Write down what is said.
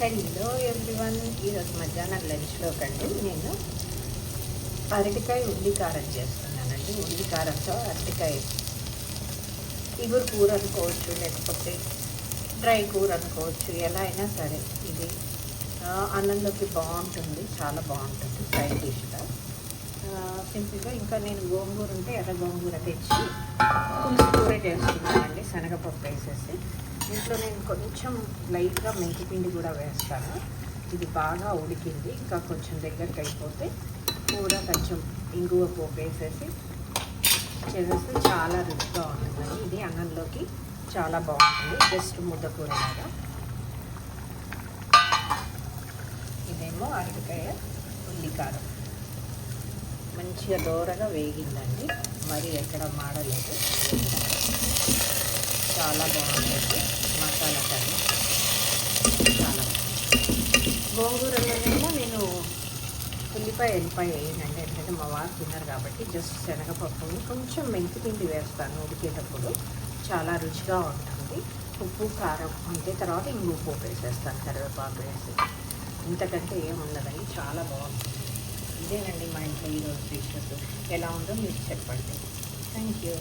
Hello everyone, ఈరోజు మధ్యాహ్నం లంచ్లోకండి నేను అరటికాయ ఉల్లికారం చేస్తున్నానండి. ఉల్లికారంతో అరటికాయ ఇగురు కూర అనుకోవచ్చు, లేకపోతే డ్రై కూర అనుకోవచ్చు, ఎలా అయినా సరే ఇది అన్నంలోకి బాగుంటుంది, చాలా బాగుంటుంది సైడ్ డిష్గా. సింపుల్గా ఇంకా నేను గోంగూర ఉంటే ఎర్ర గోంగూర తెచ్చి పులుసు కూర చేస్తున్నానండి, శనగపప్పు వేసేసి. ఇంట్లో నేను కొంచెం లైట్గా మెంతిపిండి కూడా వేస్తాను. ఇది బాగా ఉడికింది, ఇంకా కొంచెం దగ్గరికి అయిపోతే కూర కొంచెం ఇంగువ పోపు వేసేసి చేసేస్తే చాలా రుచిగా ఉంటుందండి. ఇది అన్నంలోకి చాలా బాగుంటుంది, జస్ట్ ముద్దకూర లాగా. ఇదేమో అరటికాయ ఉల్లికారం మంచిగా దోరగా వేగిందండి, మరి ఎక్కడ మాడలేదు. చాలా బాగుంటుంది మసాలా కర్రీ, చాలా గోంగూరలోనేమో నేను ఎల్లిపాయ వేయనండి, ఎందుకంటే మా వారు తిన్నారు కాబట్టి. జస్ట్ శనగపప్పుని కొంచెం మెంతిపిండి వేస్తాను ఉడికేటప్పుడు, చాలా రుచిగా ఉంటుంది. ఉప్పు కారం అంతే, తర్వాత ఇంగు పోపు వేసేస్తాను, కరివేపాకు వేసి. ఇంతకంటే ఏముండదండి, చాలా బాగుంటుంది. ఇదేనండి మా ఇంట్లో ఈరోజు డిషెస్. ఎలా ఉందో మీరు చెప్పండి. Thank you.